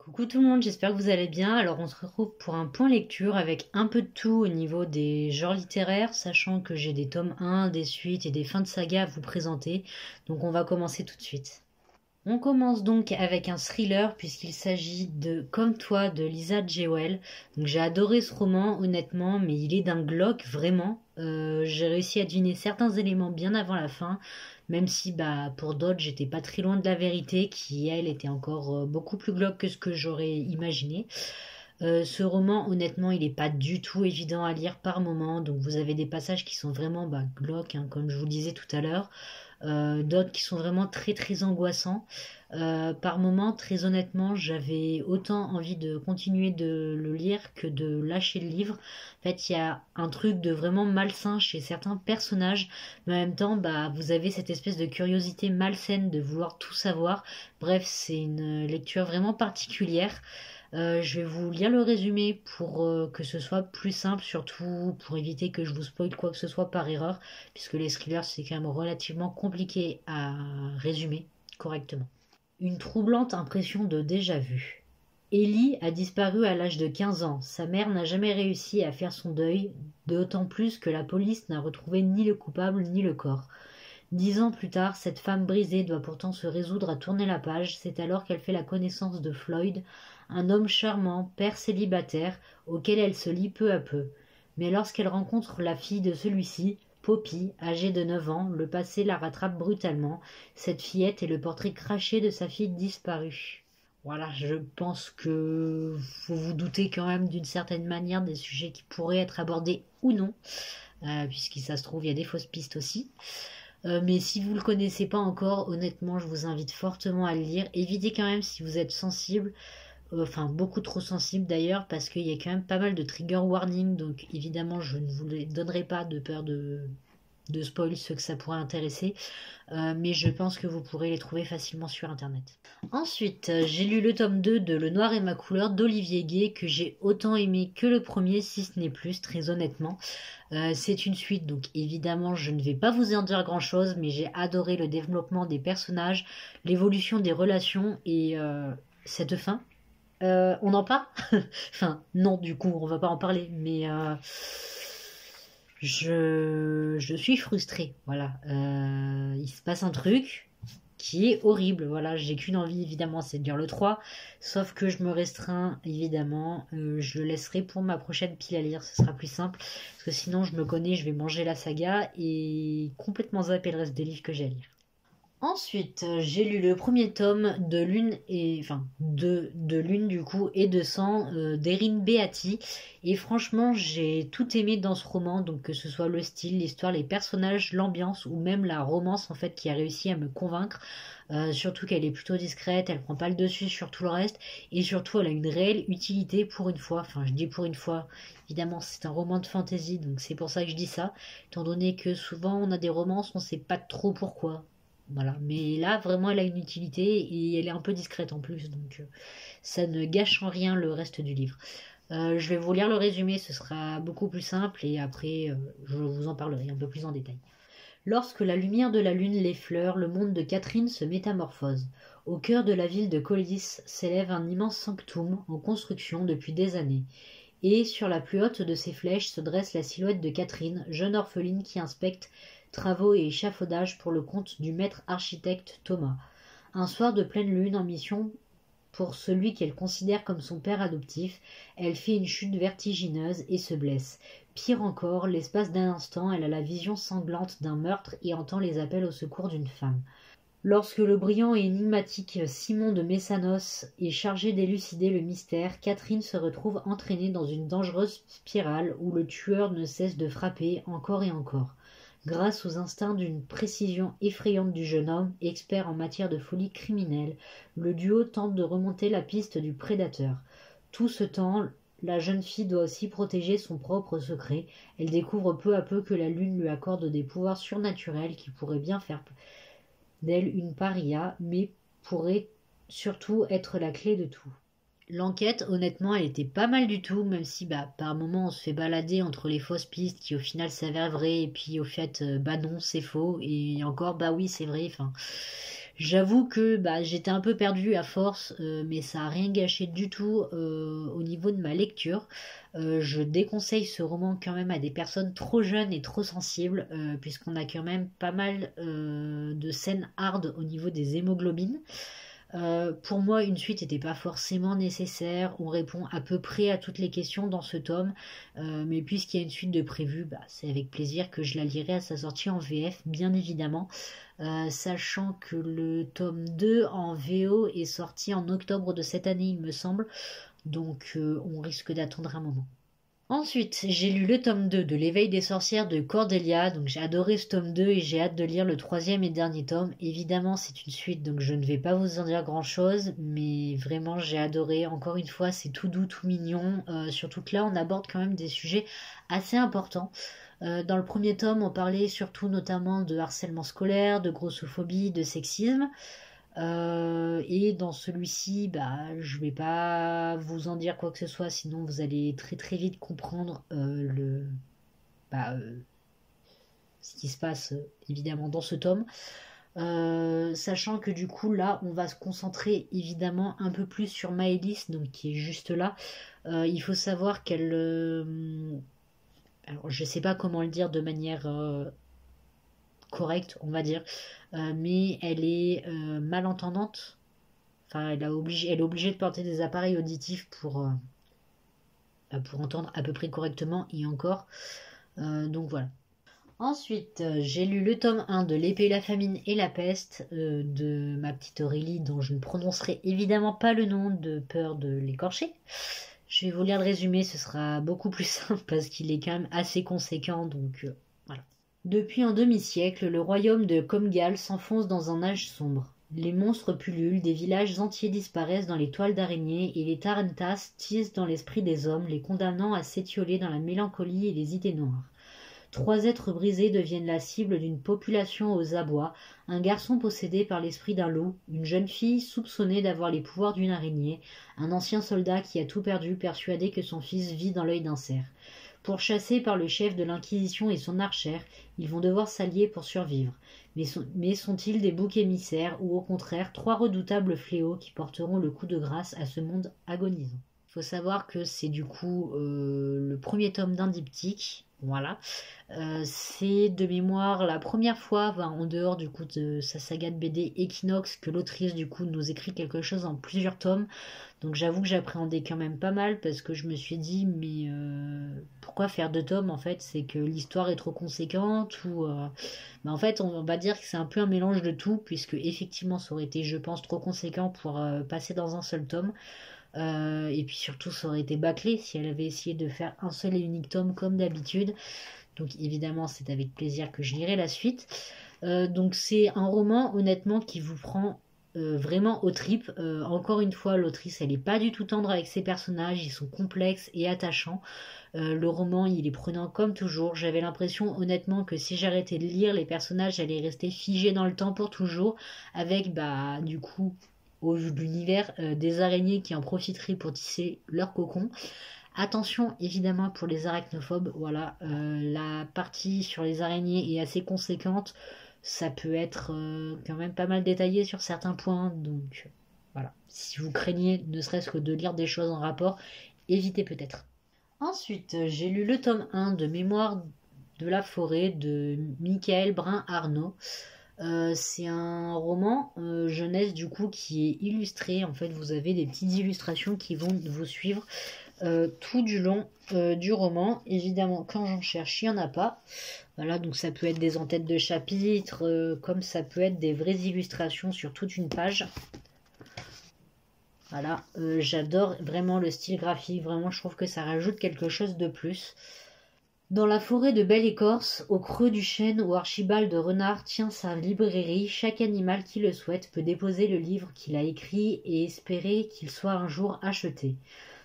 Coucou tout le monde, j'espère que vous allez bien. Alors on se retrouve pour un point lecture avec un peu de tout au niveau des genres littéraires, sachant que j'ai des tomes 1, des suites et des fins de saga à vous présenter. Donc on va commencer tout de suite. On commence donc avec un thriller puisqu'il s'agit de Comme toi de Lisa Jewell. Donc j'ai adoré ce roman honnêtement, mais il est d'un glauque vraiment. J'ai réussi à deviner certains éléments bien avant la fin, même si pour d'autres j'étais pas très loin de la vérité qui elle était encore beaucoup plus glauque que ce que j'aurais imaginé. Ce roman, honnêtement, il n'est pas du tout évident à lire par moment, donc vous avez des passages qui sont vraiment glauques, hein, comme je vous le disais tout à l'heure, d'autres qui sont vraiment très très angoissants. Par moment, très honnêtement, j'avais autant envie de continuer de le lire que de lâcher le livre. En fait, il y a un truc de vraiment malsain chez certains personnages, mais en même temps, vous avez cette espèce de curiosité malsaine de vouloir tout savoir. Bref, c'est une lecture vraiment particulière. Je vais vous lire le résumé pour que ce soit plus simple, surtout pour éviter que je vous spoile quoi que ce soit par erreur, puisque les thrillers c'est quand même relativement compliqué à résumer correctement. Une troublante impression de déjà-vu. Ellie a disparu à l'âge de 15 ans. Sa mère n'a jamais réussi à faire son deuil, d'autant plus que la police n'a retrouvé ni le coupable ni le corps. 10 ans plus tard, cette femme brisée doit pourtant se résoudre à tourner la page. C'est alors qu'elle fait la connaissance de Floyd, un homme charmant, père célibataire, auquel elle se lie peu à peu. Mais lorsqu'elle rencontre la fille de celui-ci, Poppy, âgée de 9 ans, le passé la rattrape brutalement. Cette fillette est le portrait craché de sa fille disparue. Voilà, je pense que vous vous doutez quand même d'une certaine manière des sujets qui pourraient être abordés ou non, puisqu'il ça se trouve, il y a des fausses pistes aussi. Mais si vous ne le connaissez pas encore, honnêtement, je vous invite fortement à le lire. Évitez quand même si vous êtes sensible, enfin beaucoup trop sensible d'ailleurs, parce qu'il y a quand même pas mal de trigger warning, donc évidemment je ne vous les donnerai pas de peur de spoil ceux que ça pourrait intéresser, mais je pense que vous pourrez les trouver facilement sur internet. Ensuite, j'ai lu le tome 2 de Le Noir et ma couleur d'Olivier Gay, que j'ai autant aimé que le premier, si ce n'est plus, très honnêtement. C'est une suite, donc évidemment je ne vais pas vous en dire grand chose, mais j'ai adoré le développement des personnages, l'évolution des relations et cette fin. On en parle. Enfin, non, du coup, on va pas en parler, mais je suis frustrée. Voilà. Il se passe un truc qui est horrible. Voilà, j'ai qu'une envie, évidemment, c'est de lire le 3. Sauf que je me restreins, évidemment. Je le laisserai pour ma prochaine pile à lire, ce sera plus simple. Parce que sinon, je me connais, je vais manger la saga et complètement zapper le reste des livres que j'ai à lire. Ensuite, j'ai lu le premier tome de Lune et enfin de Lune du coup et de Sang d'Erin Beatty et franchement j'ai tout aimé dans ce roman, donc que ce soit le style, l'histoire, les personnages, l'ambiance ou même la romance en fait qui a réussi à me convaincre. Surtout qu'elle est plutôt discrète, elle prend pas le dessus sur tout le reste et surtout elle a une réelle utilité pour une fois. Enfin je dis pour une fois, évidemment c'est un roman de fantasy donc c'est pour ça que je dis ça, étant donné que souvent on a des romances on sait pas trop pourquoi. Voilà, mais là vraiment elle a une utilité et elle est un peu discrète en plus, donc ça ne gâche en rien le reste du livre. Je vais vous lire le résumé, ce sera beaucoup plus simple et après je vous en parlerai un peu plus en détail. Lorsque la lumière de la lune l'effleure, le monde de Catherine se métamorphose. Au cœur de la ville de Colis s'élève un immense sanctum en construction depuis des années. Et sur la plus haute de ses flèches se dresse la silhouette de Catherine, jeune orpheline qui inspecte travaux et échafaudage pour le compte du maître architecte Thomas. Un soir de pleine lune en mission pour celui qu'elle considère comme son père adoptif, elle fait une chute vertigineuse et se blesse. Pire encore, l'espace d'un instant, elle a la vision sanglante d'un meurtre et entend les appels au secours d'une femme. Lorsque le brillant et énigmatique Simon de Messanos est chargé d'élucider le mystère, Catherine se retrouve entraînée dans une dangereuse spirale où le tueur ne cesse de frapper encore et encore. Grâce aux instincts d'une précision effrayante du jeune homme, expert en matière de folie criminelle, le duo tente de remonter la piste du prédateur. Tout ce temps, la jeune fille doit aussi protéger son propre secret. Elle découvre peu à peu que la lune lui accorde des pouvoirs surnaturels qui pourraient bien faire d'elle une paria, mais pourraient surtout être la clé de tout. L'enquête, honnêtement, elle était pas mal du tout, même si par moments on se fait balader entre les fausses pistes qui au final s'avèrent vraies, et puis au fait, non, c'est faux, et encore, oui, c'est vrai, enfin, J'avoue que j'étais un peu perdue à force, mais ça a rien gâché du tout au niveau de ma lecture. Je déconseille ce roman quand même à des personnes trop jeunes et trop sensibles, puisqu'on a quand même pas mal de scènes hard au niveau des hémoglobines. Pour moi, une suite n'était pas forcément nécessaire. On répond à peu près à toutes les questions dans ce tome. Mais puisqu'il y a une suite de prévue, c'est avec plaisir que je la lirai à sa sortie en VF, bien évidemment. Sachant que le tome 2 en VO est sorti en octobre de cette année, il me semble. Donc on risque d'attendre un moment. Ensuite, j'ai lu le tome 2 de L'éveil des sorcières de Cordelia, donc j'ai adoré ce tome 2 et j'ai hâte de lire le troisième et dernier tome. Évidemment, c'est une suite, donc je ne vais pas vous en dire grand-chose, mais vraiment j'ai adoré. Encore une fois, c'est tout doux, tout mignon, surtout que là, on aborde quand même des sujets assez importants. Dans le premier tome, on parlait surtout notamment de harcèlement scolaire, de grossophobie, de sexisme. Et dans celui-ci, je vais pas vous en dire quoi que ce soit, sinon vous allez très très vite comprendre bah, euh, ce qui se passe évidemment dans ce tome. Sachant que du coup là, on va se concentrer évidemment un peu plus sur Maëlys, donc qui est juste là. Il faut savoir qu'elle, alors je sais pas comment le dire de manière correcte, on va dire, mais elle est malentendante. Enfin, elle est obligée de porter des appareils auditifs pour entendre à peu près correctement et encore. Donc voilà. Ensuite, j'ai lu le tome 1 de L'épée, la famine et la peste de ma petite Aurélie, dont je ne prononcerai évidemment pas le nom de peur de l'écorcher. Je vais vous lire le résumé, ce sera beaucoup plus simple parce qu'il est quand même assez conséquent, donc voilà. Depuis un demi-siècle, le royaume de Comgal s'enfonce dans un âge sombre. Les monstres pullulent, des villages entiers disparaissent dans les toiles d'araignées et les tarantas tissent dans l'esprit des hommes, les condamnant à s'étioler dans la mélancolie et les idées noires. 3 êtres brisés deviennent la cible d'une population aux abois, un garçon possédé par l'esprit d'un loup, une jeune fille soupçonnée d'avoir les pouvoirs d'une araignée, un ancien soldat qui a tout perdu persuadé que son fils vit dans l'œil d'un cerf. Pourchassés par le chef de l'Inquisition et son archère, ils vont devoir s'allier pour survivre. Mais sont-ils des boucs émissaires ou au contraire 3 redoutables fléaux qui porteront le coup de grâce à ce monde agonisant? Il faut savoir que c'est du coup le premier tome d'un diptyque. Voilà. C'est de mémoire la première fois, en dehors du coup de sa saga de BD Equinox, que l'autrice du coup nous écrit quelque chose en plusieurs tomes. Donc j'avoue que j'appréhendais quand même pas mal parce que je me suis dit mais pourquoi faire 2 tomes en fait? C'est que l'histoire est trop conséquente ou en fait on va dire que c'est un peu un mélange de tout puisque effectivement ça aurait été je pense trop conséquent pour passer dans un seul tome. Et puis surtout ça aurait été bâclé si elle avait essayé de faire un seul et unique tome comme d'habitude. Donc évidemment c'est avec plaisir que je lirai la suite. Donc c'est un roman honnêtement qui vous prend vraiment aux tripes. Encore une fois l'autrice elle est pas du tout tendre avec ses personnages, ils sont complexes et attachants. Le roman il est prenant comme toujours. J'avais l'impression honnêtement que si j'arrêtais de lire les personnages allaient rester figés dans le temps pour toujours avec du coup au vu de l'univers, des araignées qui en profiteraient pour tisser leur cocon. Attention évidemment pour les arachnophobes, voilà, la partie sur les araignées est assez conséquente, ça peut être quand même pas mal détaillé sur certains points, donc voilà, si vous craignez ne serait-ce que de lire des choses en rapport, évitez peut-être. Ensuite, j'ai lu le tome 1 de Mémoire de la forêt de Michael Brun-Arnaud. C'est un roman jeunesse du coup qui est illustré. En fait, vous avez des petites illustrations qui vont vous suivre tout du long du roman. Évidemment, quand j'en cherche, il n'y en a pas. Voilà, donc ça peut être des en-têtes de chapitres, comme ça peut être des vraies illustrations sur toute une page. Voilà, j'adore vraiment le style graphique. Vraiment, je trouve que ça rajoute quelque chose de plus. Dans la forêt de Belle-Écorce, au creux du chêne où Archibald Renard tient sa librairie, chaque animal qui le souhaite peut déposer le livre qu'il a écrit et espérer qu'il soit un jour acheté.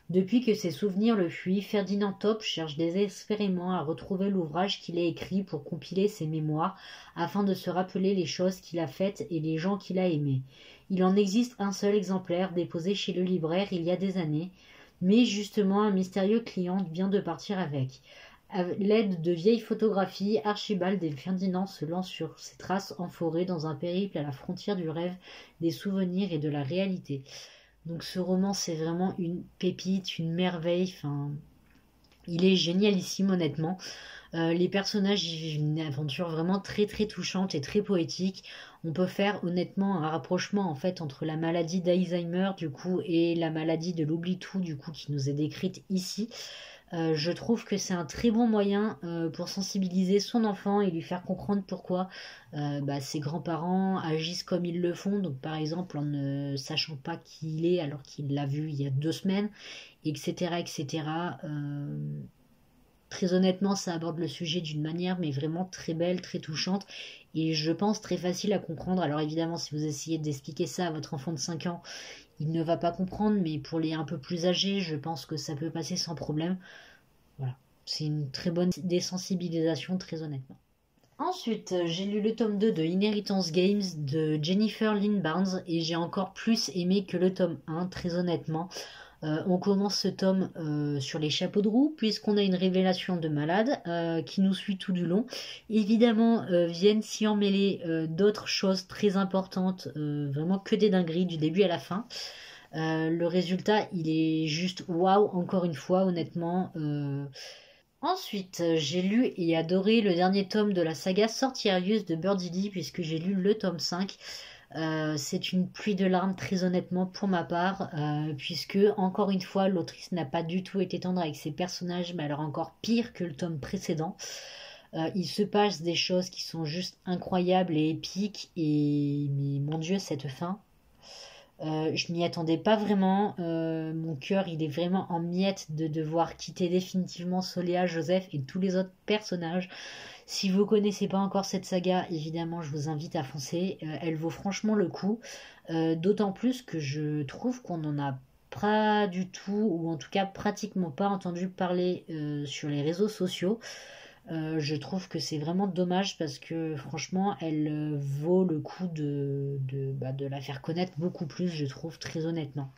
Depuis que ses souvenirs le fuient, Ferdinand Topp cherche désespérément à retrouver l'ouvrage qu'il a écrit pour compiler ses mémoires, afin de se rappeler les choses qu'il a faites et les gens qu'il a aimés. Il en existe un seul exemplaire déposé chez le libraire il y a des années, mais justement un mystérieux client vient de partir avec. À l'aide de vieilles photographies, Archibald et Ferdinand se lancent sur ses traces en forêt dans un périple à la frontière du rêve, des souvenirs et de la réalité. Donc ce roman, c'est vraiment une pépite, une merveille. Enfin, il est génialissime, honnêtement. Les personnages vivent une aventure vraiment très très touchante et très poétique. On peut faire honnêtement un rapprochement en fait entre la maladie d'Alzheimer du coup et la maladie de l'oubli-tout du coup qui nous est décrite ici. Je trouve que c'est un très bon moyen pour sensibiliser son enfant et lui faire comprendre pourquoi ses grands-parents agissent comme ils le font. Donc par exemple en ne sachant pas qui il est alors qu'il l'a vu il y a 2 semaines, etc. etc. Très honnêtement, ça aborde le sujet d'une manière mais vraiment très belle, très touchante et je pense très facile à comprendre. Alors évidemment, si vous essayez d'expliquer ça à votre enfant de 5 ans, il ne va pas comprendre, mais pour les un peu plus âgés, je pense que ça peut passer sans problème. Voilà, c'est une très bonne désensibilisation, très honnêtement. Ensuite, j'ai lu le tome 2 de Inheritance Games de Jennifer Lynn Barnes et j'ai encore plus aimé que le tome 1, très honnêtement. On commence ce tome sur les chapeaux de roue puisqu'on a une révélation de malade qui nous suit tout du long. Évidemment, viennent s'y emmêler d'autres choses très importantes, vraiment que des dingueries du début à la fin. Le résultat, il est juste waouh, encore une fois, honnêtement. Ensuite, j'ai lu et adoré le dernier tome de la saga Sortirius de Birdie Lee, puisque j'ai lu le tome 5. C'est une pluie de larmes, très honnêtement, pour ma part, puisque, encore une fois, l'autrice n'a pas du tout été tendre avec ses personnages, mais alors encore pire que le tome précédent. Il se passe des choses qui sont juste incroyables et épiques, et mais mon Dieu, cette fin. Je m'y attendais pas vraiment. Mon cœur, il est vraiment en miettes de devoir quitter définitivement Soléa, Joseph et tous les autres personnages. Si vous connaissez pas encore cette saga, évidemment, je vous invite à foncer. Elle vaut franchement le coup. D'autant plus que je trouve qu'on n'en a pas du tout, ou en tout cas pratiquement pas entendu parler sur les réseaux sociaux. Je trouve que c'est vraiment dommage parce que franchement, elle vaut le coup de la faire connaître beaucoup plus, je trouve, très honnêtement.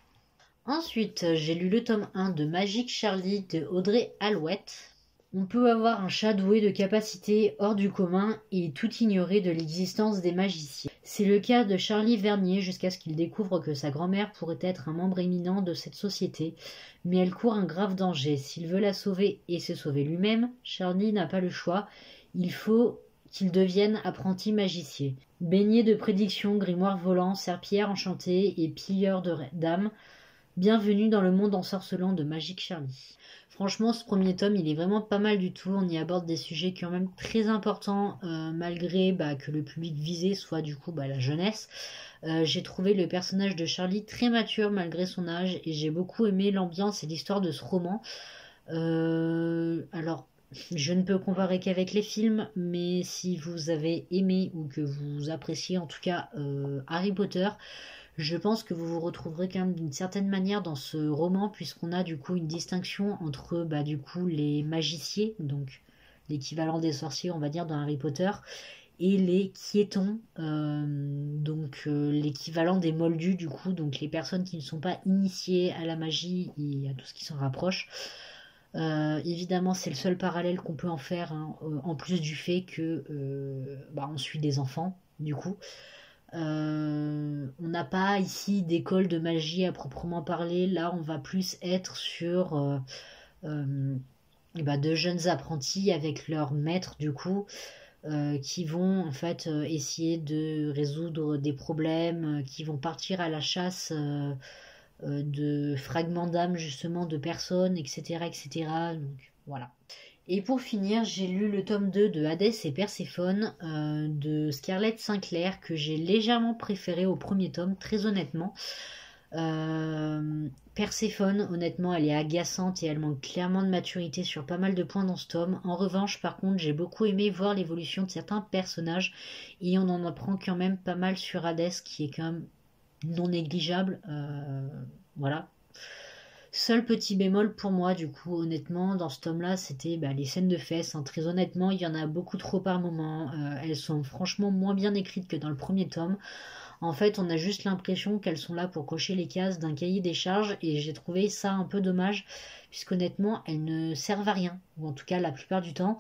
Ensuite, j'ai lu le tome 1 de Magic Charlie de Audrey Alouette. On peut avoir un chat doué de capacités hors du commun et tout ignorer de l'existence des magiciens. C'est le cas de Charlie Vernier jusqu'à ce qu'il découvre que sa grand-mère pourrait être un membre éminent de cette société, mais elle court un grave danger. S'il veut la sauver et se sauver lui-même, Charlie n'a pas le choix. Il faut qu'il devienne apprenti magicien. Baigné de prédictions, grimoires volants, serpillères enchantées et pilleurs d'âmes, bienvenue dans le monde ensorcelant de Magic Charlie. Franchement, ce premier tome, il est vraiment pas mal du tout. On y aborde des sujets quand même très importants, malgré que le public visé soit du coup la jeunesse. J'ai trouvé le personnage de Charlie très mature malgré son âge et j'ai beaucoup aimé l'ambiance et l'histoire de ce roman. Alors, je ne peux comparer qu'avec les films, mais si vous avez aimé ou que vous appréciez en tout cas Harry Potter, je pense que vous vous retrouverez quand même d'une certaine manière dans ce roman puisqu'on a du coup une distinction entre du coup les magiciens, donc l'équivalent des sorciers on va dire dans Harry Potter, et les quiétons, donc l'équivalent des moldus du coup, donc les personnes qui ne sont pas initiées à la magie et à tout ce qui s'en rapproche. Évidemment, c'est le seul parallèle qu'on peut en faire, hein, en plus du fait que on suit des enfants, du coup. On n'a pas ici d'école de magie à proprement parler. Là, on va plus être sur de jeunes apprentis avec leur maître, du coup, qui vont en fait essayer de résoudre des problèmes, qui vont partir à la chasse de fragments d'âme, justement, de personnes, etc., etc. Donc, voilà. Et pour finir, j'ai lu le tome 2 de Hadès et Perséphone de Scarlett Sinclair que j'ai légèrement préféré au premier tome, très honnêtement. Perséphone, honnêtement, elle est agaçante et elle manque clairement de maturité sur pas mal de points dans ce tome. En revanche, par contre, j'ai beaucoup aimé voir l'évolution de certains personnages et on en apprend quand même pas mal sur Hadès qui est quand même non négligeable. Voilà. Seul petit bémol pour moi, du coup, honnêtement, dans ce tome-là, c'était les scènes de fesses, hein. Très honnêtement, il y en a beaucoup trop par moment. Elles sont franchement moins bien écrites que dans le premier tome. En fait, on a juste l'impression qu'elles sont là pour cocher les cases d'un cahier des charges et j'ai trouvé ça un peu dommage puisqu'honnêtement, elles ne servent à rien, ou en tout cas la plupart du temps.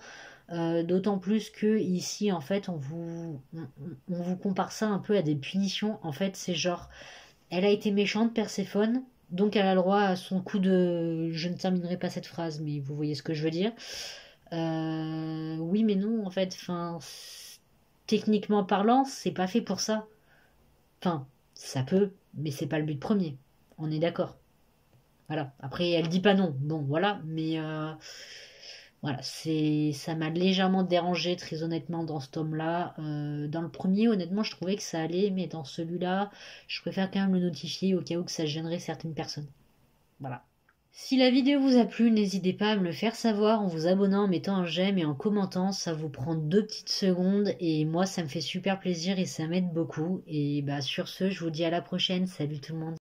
D'autant plus que ici, en fait, on vous compare ça un peu à des punitions. En fait, c'est genre, elle a été méchante, Perséphone, donc elle a le droit à son coup de... Je ne terminerai pas cette phrase, mais vous voyez ce que je veux dire. Oui, mais non, en fait, enfin, techniquement parlant, c'est pas fait pour ça. Enfin, ça peut, mais c'est pas le but premier. On est d'accord. Voilà. Après, elle dit pas non. Bon, voilà. Mais voilà, ça m'a légèrement dérangé, très honnêtement, dans ce tome-là. Dans le premier, honnêtement, je trouvais que ça allait, mais dans celui-là, je préfère quand même le notifier au cas où que ça gênerait certaines personnes. Voilà. Si la vidéo vous a plu, n'hésitez pas à me le faire savoir en vous abonnant, en mettant un j'aime et en commentant. Ça vous prend 2 petites secondes et moi, ça me fait super plaisir et ça m'aide beaucoup. Et bah sur ce, je vous dis à la prochaine. Salut tout le monde.